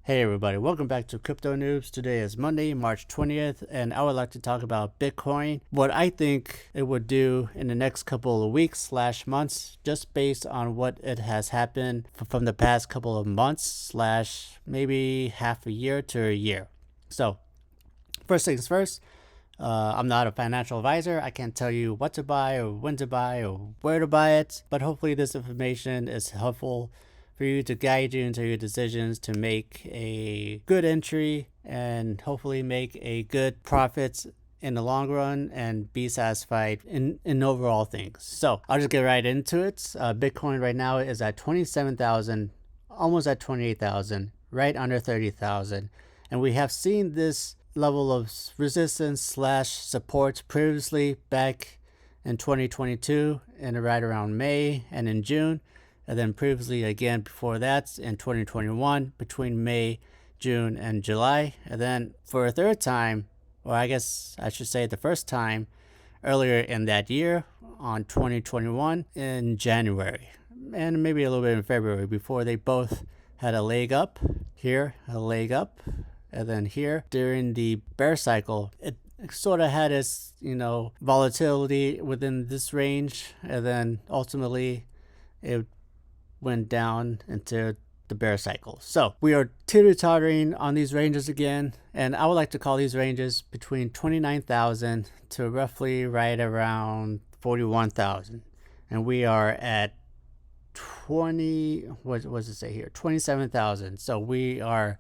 Hey everybody, welcome back to Crypto Noobs. Today is Monday, March 20th, and I would like to talk about Bitcoin, what I think it would do in the next couple of weeks/months, just based on what it has happened from the past couple of months/maybe half a year to a year. So, first things first, I'm not a financial advisor. I can't tell you what to buy or when to buy or where to buy it, but hopefully this information is helpful for you to guide you into your decisions to make a good entry and hopefully make a good profit in the long run and be satisfied in overall things. So I'll just get right into it. Bitcoin right now is at 27,000, almost at 28,000, right under 30,000. And we have seen this level of resistance/support previously back in 2022 and right around May and in June. And then previously again before that in 2021 between May, June, and July. And then for a third time, or I guess I should say the first time, earlier in that year on 2021 in January. And maybe a little bit in February before they both had a leg up here, a leg up, and then here during the bear cycle. It sort of had its, volatility within this range, and then ultimately it went down into the bear cycle. So we are teeter-tottering on these ranges again, and I would like to call these ranges between 29,000 to roughly right around 41,000, and we are at 27,000. So we are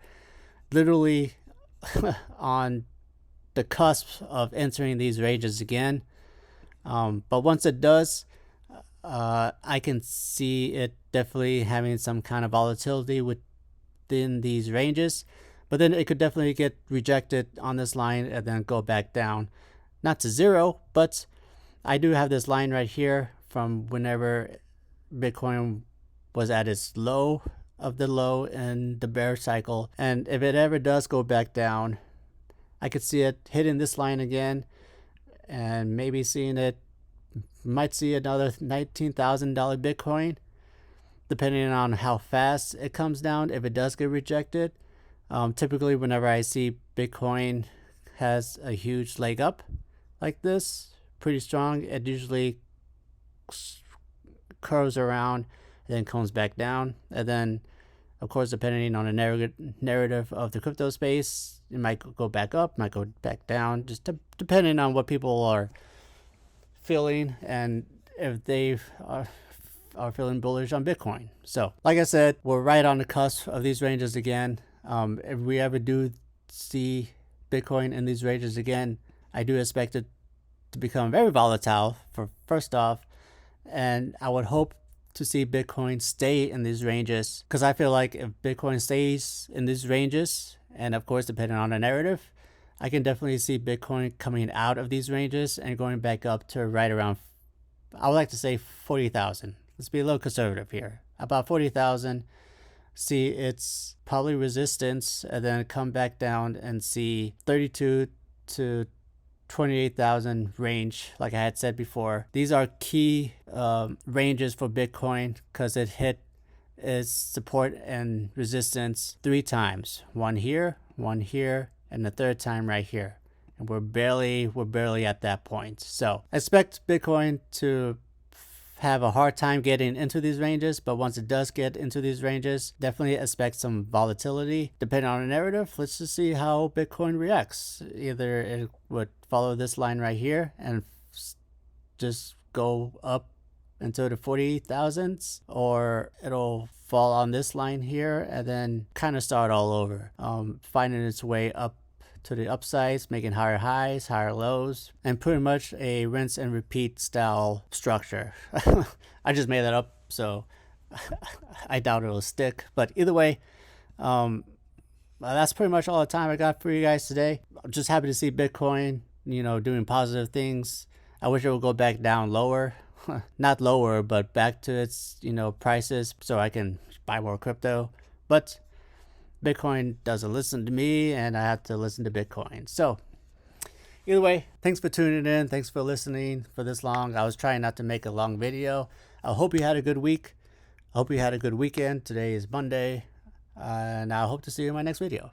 literally on the cusp of entering these ranges again. But once it does, I can see it definitely having some kind of volatility within these ranges, but then it could definitely get rejected on this line and then go back down, not to zero, but I do have this line right here from whenever Bitcoin was at its low of the low in the bear cycle, and if it ever does go back down, I could see it hitting this line again and maybe seeing it. Might see another $19,000 Bitcoin, depending on how fast it comes down. If it does get rejected, typically whenever I see Bitcoin has a huge leg up like this, pretty strong, it usually curves around and then comes back down. And then, of course, depending on the narrative of the crypto space, it might go back up, might go back down, just depending on what people are feeling and if they are feeling bullish on Bitcoin. So like I said, we're right on the cusp of these ranges again. If we ever do see Bitcoin in these ranges again, I do expect it to become very volatile for first off, and I would hope to see Bitcoin stay in these ranges, because I feel like if Bitcoin stays in these ranges, and of course depending on the narrative, I can definitely see Bitcoin coming out of these ranges and going back up to right around, I would like to say 40,000. Let's be a little conservative here. About 40,000, see its probably resistance, and then come back down and see 32 to 28,000 range, like I had said before. These are key ranges for Bitcoin because it hit its support and resistance 3 times. One here, and the third time right here, and we're barely at that point. So expect Bitcoin to have a hard time getting into these ranges, but once it does get into these ranges, definitely expect some volatility depending on the narrative. Let's just see how Bitcoin reacts. Either it would follow this line right here and just go up into the 40,000s, or it'll fall on this line here and then kind of start all over, finding its way up to the upsides, making higher highs, higher lows, and pretty much a rinse and repeat style structure. I just made that up, so I doubt it'll stick, but either way, that's pretty much all the time I got for you guys today. I'm just happy to see Bitcoin doing positive things. I wish it would go back down lower, not lower, but back to its prices, so I can buy more crypto. But Bitcoin doesn't listen to me, and I have to listen to Bitcoin. So either way, thanks for tuning in. Thanks for listening for this long. I was trying not to make a long video. I hope you had a good week. I hope you had a good weekend. Today is Monday. And I hope to see you in my next video.